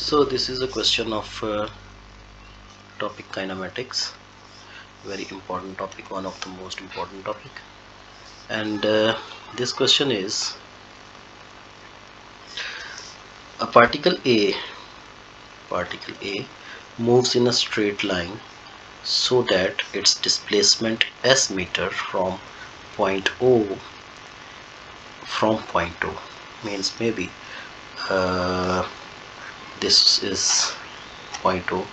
So this is a question of topic kinematics, very important topic, one of the most important topic. And this question is, a particle A moves in a straight line so that its displacement s meter point O from point O means maybe uh, this is point O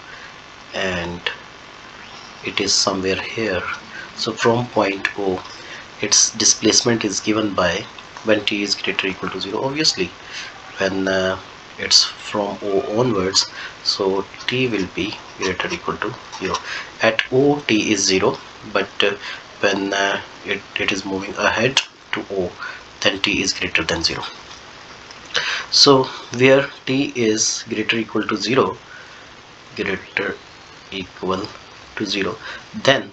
and it is somewhere here. So from point O its displacement is given by, when t is greater or equal to 0, obviously when it's from O onwards, so t will be greater or equal to 0. At O t is 0, but when it is moving ahead to O, then t is greater than 0. So where t is greater or equal to 0, then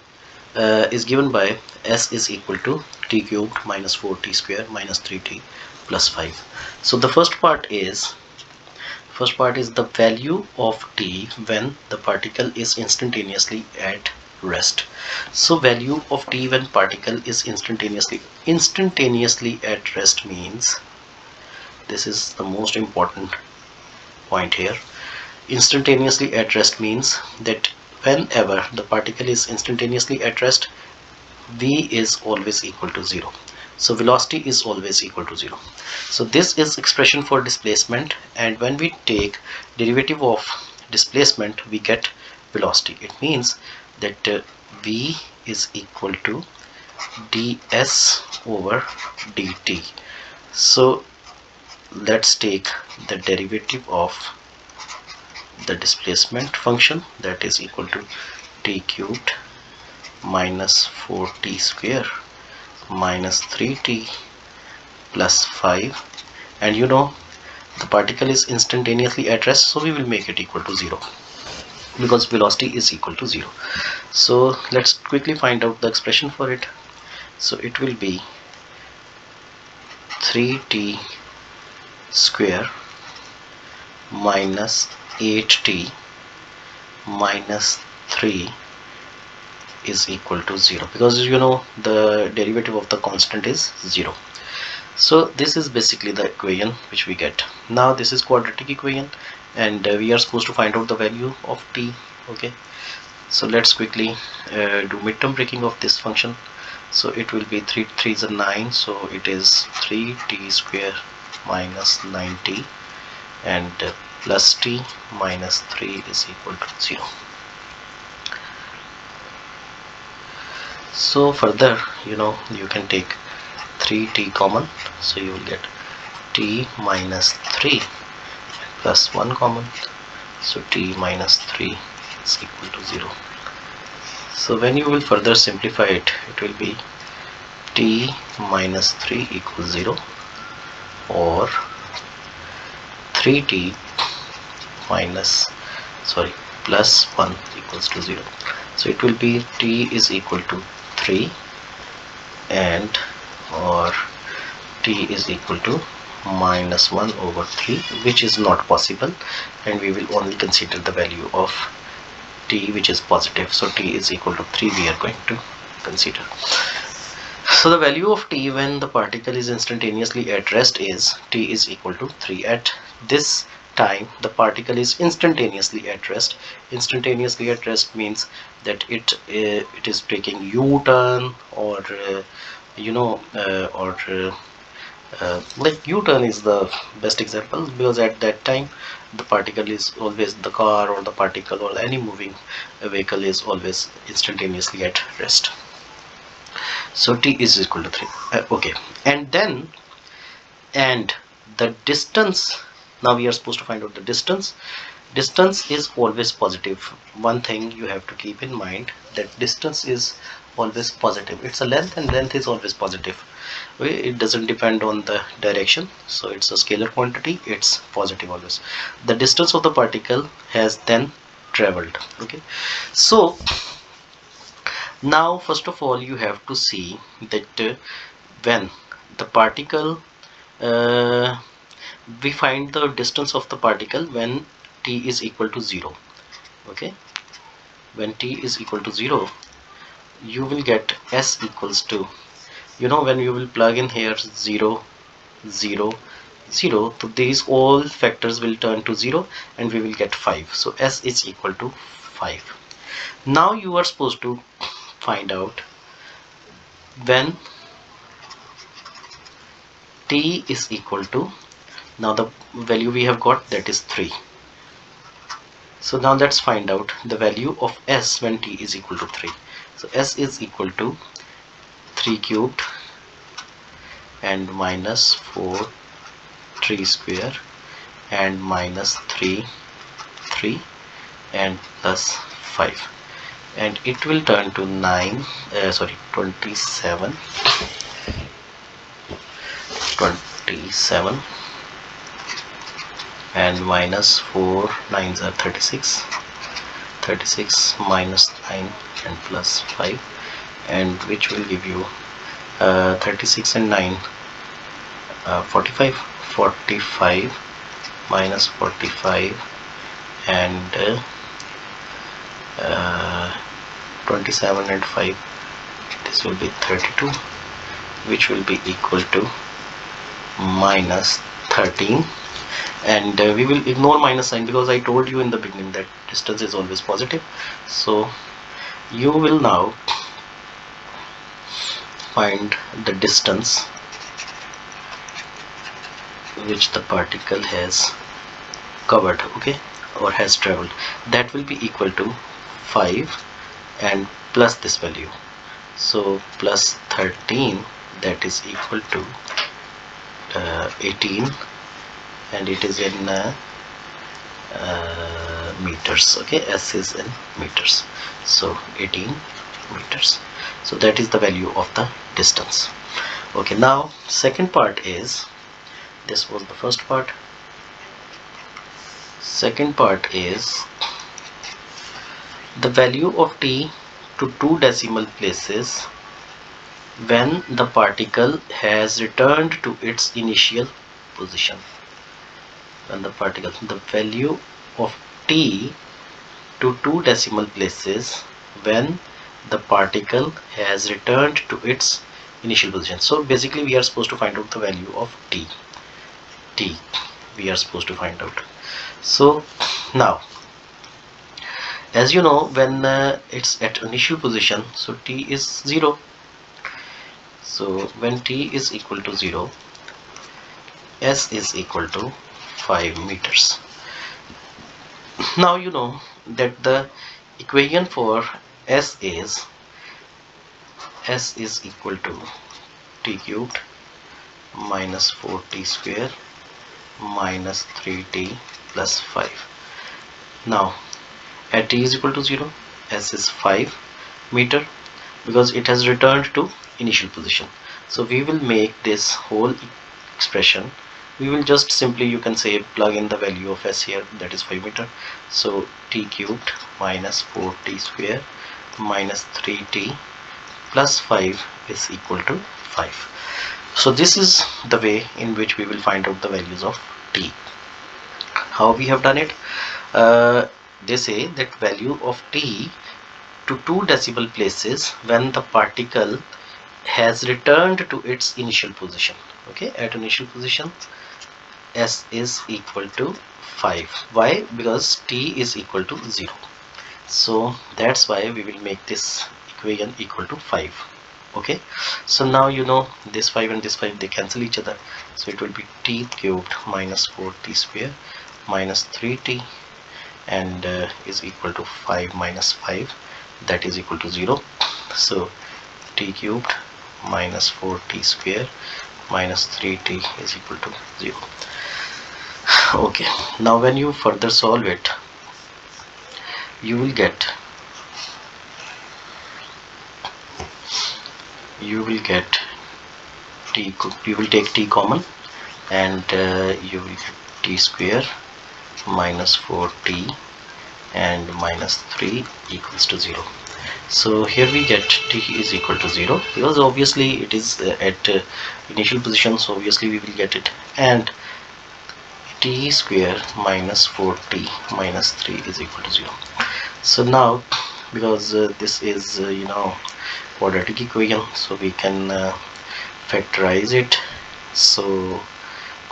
is given by s is equal to t cubed minus 4t square minus 3t plus 5. So the first part is the value of t when the particle is instantaneously at rest. So value of t when particle is instantaneously at rest means, this is the most important point here. Instantaneously at rest means that whenever the particle is instantaneously at rest, v is always equal to 0. So velocity is always equal to 0. So this is expression for displacement, and when we take derivative of displacement we get velocity. It means that v is equal to ds over dt. So let's take the derivative of the displacement function, that is equal to t cubed minus 4t square minus 3t plus 5, and you know the particle is instantaneously at rest, so we will make it equal to 0 because velocity is equal to 0. So let's quickly find out the expression for it. So it will be 3t square minus 8t minus 3 is equal to 0, because you know the derivative of the constant is 0. So this is basically the equation which we get. Now this is quadratic equation, and we are supposed to find out the value of t. Okay, so let's quickly do midterm breaking of this function. So it will be 3 3s are 9, so it is 3t square minus 9t and plus t minus 3 is equal to 0. So further, you know, you can take 3t common, so you will get t minus 3 plus 1 common, so t minus 3 is equal to 0. So when you will further simplify it, it will be t minus 3 equals 0, or 3t plus 1 equals to 0. So it will be t is equal to 3 and or t is equal to minus 1 over 3, which is not possible, and we will only consider the value of t which is positive. So t is equal to 3 we are going to consider. So the value of t when the particle is instantaneously at rest is t is equal to 3. At this time the particle is instantaneously at rest. Instantaneously at rest means that it is taking u-turn, or like u-turn is the best example, because at that time the particle is always, the car or the particle or any moving vehicle is always instantaneously at rest. So t is equal to 3. Okay, and then the distance, now we are supposed to find out the distance. Distance is always positive. One thing you have to keep in mind, that distance is always positive. It's a length, and length is always positive. Okay, it doesn't depend on the direction, so it's a scalar quantity, it's positive always. The distance of the particle has then traveled. Okay, so now first of all you have to see that when the particle we find the distance of the particle when t is equal to 0. Okay, when t is equal to 0, you will get s equals to, when you will plug in here 0 0 0, so these all factors will turn to 0 and we will get 5. So s is equal to 5. Now you are supposed to find out when t is equal to, now the value we have got, that is 3. So now let's find out the value of s when t is equal to 3. So s is equal to 3 cubed and minus 4 3 square and minus 3 3 and plus 5, and it will turn to 27 and minus 4 9s are 36 minus 9 and plus 5, and which will give you 36 and 9 45 minus 45 and 27 and 5, this will be 32, which will be equal to minus 13. And we will ignore minus sign because I told you in the beginning that distance is always positive. So you will now find the distance which the particle has covered, okay, or has traveled. That will be equal to 5 and plus this value, so plus 13, that is equal to 18, and it is in meters. Okay, s is in meters, so 18 meters. So that is the value of the distance. Okay, now second part is, this was the first part. Second part is the value of t to 2 decimal places when the particle has returned to its initial position. When the value of t to 2 decimal places when the particle has returned to its initial position. So basically we are supposed to find out the value of t we are supposed to find out. So now, as you know, when it's at initial position, so t is 0. So when t is equal to 0, s is equal to 5 meters. Now you know that the equation for s is equal to t cubed minus 4t square minus 3t plus 5. Now at t is equal to 0, s is 5 meter because it has returned to initial position. So we will make this whole expression, we will just simply, you can say, plug in the value of s here, that is 5 meter. So t cubed minus 4t square minus 3t plus 5 is equal to 5. So this is the way in which we will find out the values of t. How we have done it? They say that value of t to 2 decimal places when the particle has returned to its initial position. Okay, at initial position s is equal to 5. Why? Because t is equal to 0. So that's why we will make this equation equal to 5. Okay, so now you know this 5 and this 5, they cancel each other, so it will be t cubed minus 4t square minus 3t and is equal to 5 minus 5, that is equal to 0. So t cubed minus 4t square minus 3t is equal to 0. Okay, now when you further solve it, you will get t, you will take t common, and you will get t square minus 4t and minus 3 equals to 0. So here we get t is equal to 0 because obviously it is at initial position, so obviously we will get it, and t square minus 4t minus 3 is equal to 0. So now, because this is quadratic equation, so we can factorize it. So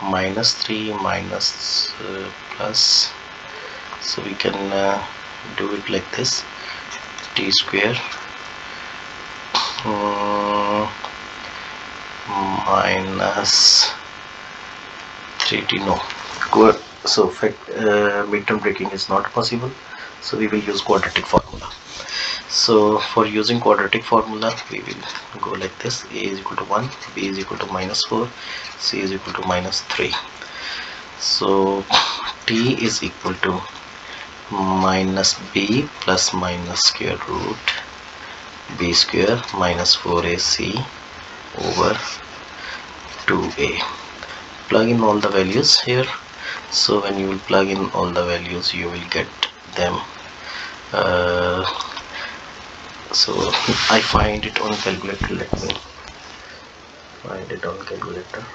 minus 3 minus plus, so we can do it like this: t square minus 3t. No, so midterm breaking is not possible, so we will use quadratic formula. So for using quadratic formula, we will go like this: a is equal to 1, b is equal to minus 4, c is equal to minus 3. So t is equal to minus b plus minus square root b square minus 4ac over 2a. Plug in all the values here. So when you will plug in all the values, you will get them. So I find it on calculator. Let me find it on calculator.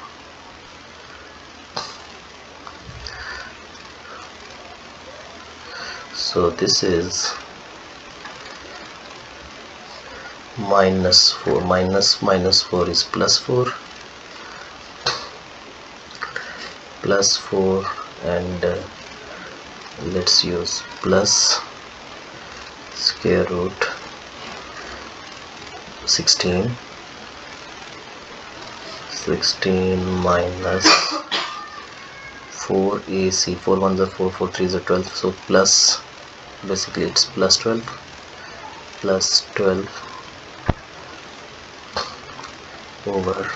So this is minus 4 minus 4 is plus 4, plus 4, and let's use plus square root 16 minus 4ac, 4 1s are 4, 4 3s are 12, so plus, basically it's plus 12 over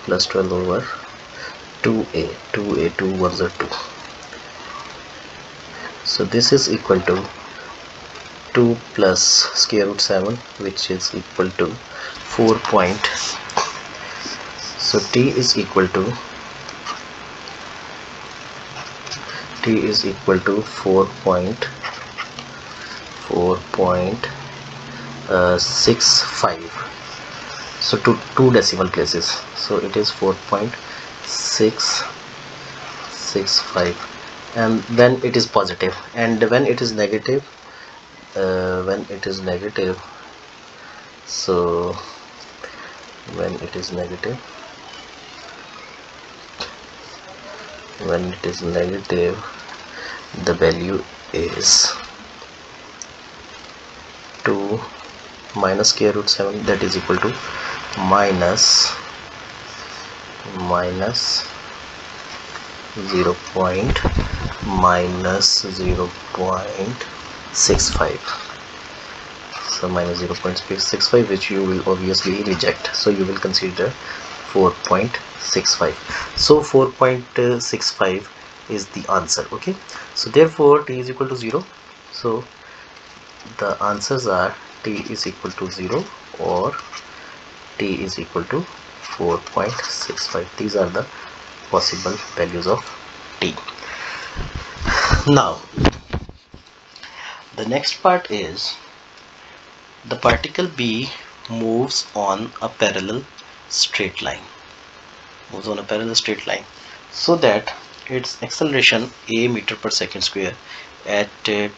plus 12 over 2a, 2 1s are 2. So this is equal to 2 plus square root 7, which is equal to 4 point. So t is equal to 4.65. So two decimal places, so it is 4.665, and then it is positive, and when it is negative, so when it is negative, the value is 2 minus square root 7, that is equal to minus 0.65. So minus 0.65, which you will obviously reject, so you will consider 4.65. so 4.65 is the answer. Okay, so therefore t is equal to 0. So the answers are t is equal to 0 or t is equal to 4.65. These are the possible values of t. Now the next part is the particle B moves on a parallel straight line, so that its acceleration a meter per second square at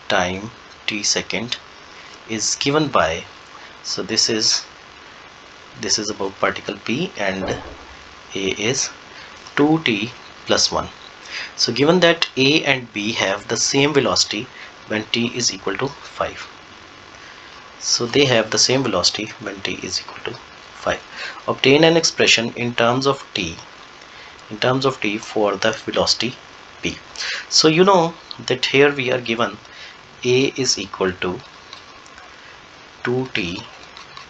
time t second is given by, so this is about particle P, and a is 2t plus 1. So given that a and b have the same velocity when t is equal to 5, so they have the same velocity when t is equal to 5. Obtain an expression in terms of t for the velocity b. So you know that here we are given a is equal to 2t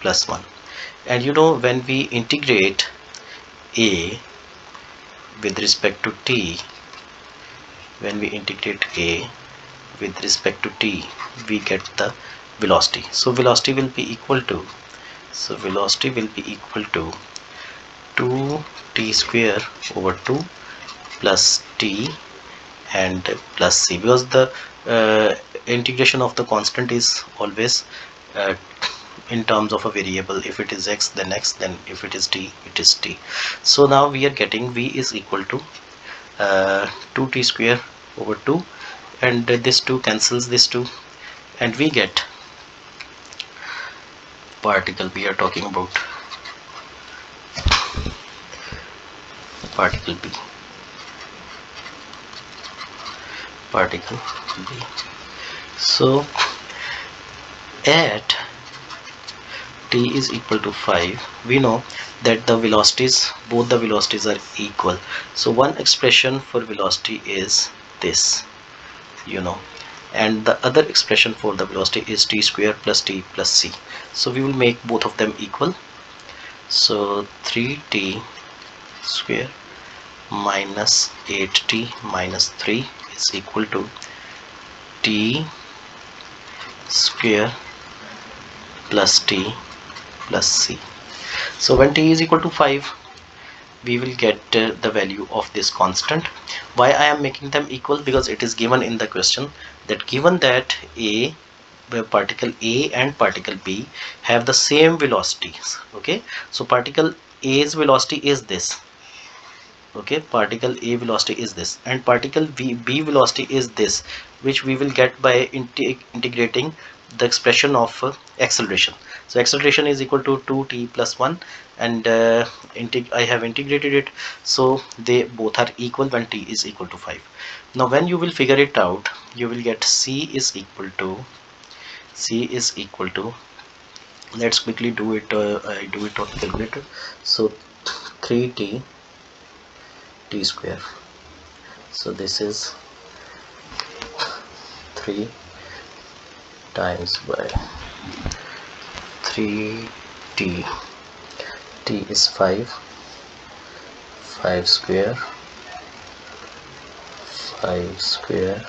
plus 1, and you know when we integrate a with respect to t, we get the velocity. So velocity will be equal to 2t square over 2 plus t and plus c, because the integration of the constant is always in terms of a variable. If it is x, then x, then if it is t, it is t. So now we are getting v is equal to 2t square over 2, and this 2 cancels this 2, and we get particle. We are talking about particle B. Particle B. So at t is equal to 5, we know that the velocities, both the velocities are equal. So one expression for velocity is this, you know, and the other expression for the velocity is t square plus t plus c. So we will make both of them equal. So 3t square minus 8t minus 3 is equal to t square plus t plus c. So when t is equal to 5, we will get the value of this constant. Why I am making them equal? Because it is given in the question that given that particle A and particle B have the same velocities. Okay, so particle A's velocity is this. Okay, particle A velocity is this, and particle B velocity is this, which we will get by integrating the expression of acceleration. So acceleration is equal to 2t plus 1, and I have integrated it, so they both are equal when t is equal to 5. Now when you will figure it out, you will get c is equal to, let's quickly do it. I do it on calculator. So 3t t square, so this is 3 times by 3t, t is 5 square, 5 square,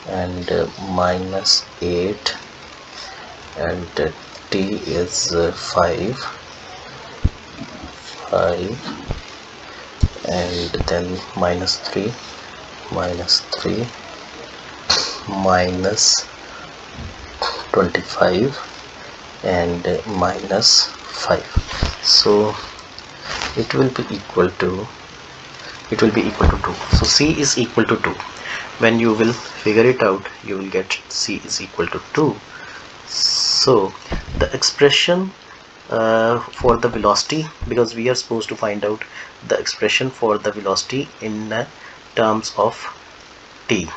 and minus 8, and t is 5, and then minus 3 minus 25, and minus 5. So it will be equal to 2. So c is equal to 2. When you will figure it out, you will get c is equal to 2. So the expression for the velocity, because we are supposed to find out the expression for the velocity in terms of t.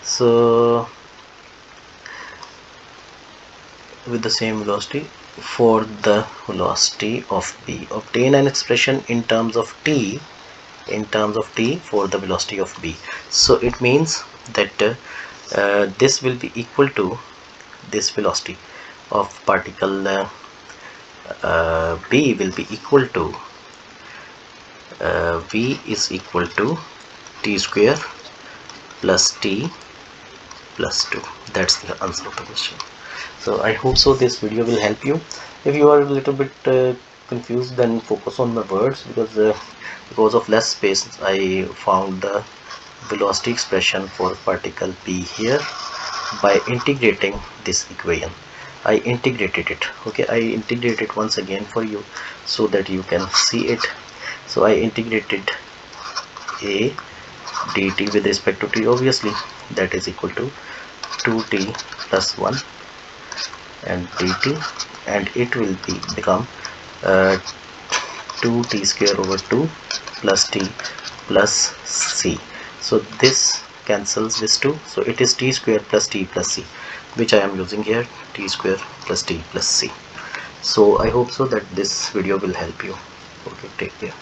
So with the same velocity, for the velocity of b, obtain an expression in terms of t for the velocity of b. So it means that this will be equal to this velocity of particle b will be equal to v is equal to t square plus t plus 2. That's the answer of the question. So I hope so this video will help you. If you are a little bit confused, then focus on the words, because of less space I found the velocity expression for particle b here by integrating this equation. I integrated it. Okay, I integrated it once again for you so that you can see it. So I integrated a dt with respect to t, obviously that is equal to 2t plus 1 and dt, and it will become 2t square over 2 plus t plus c. So this cancels this 2, so it is t square plus t plus c, which I am using here, t square plus t plus c. So I hope so that this video will help you. Okay, take care.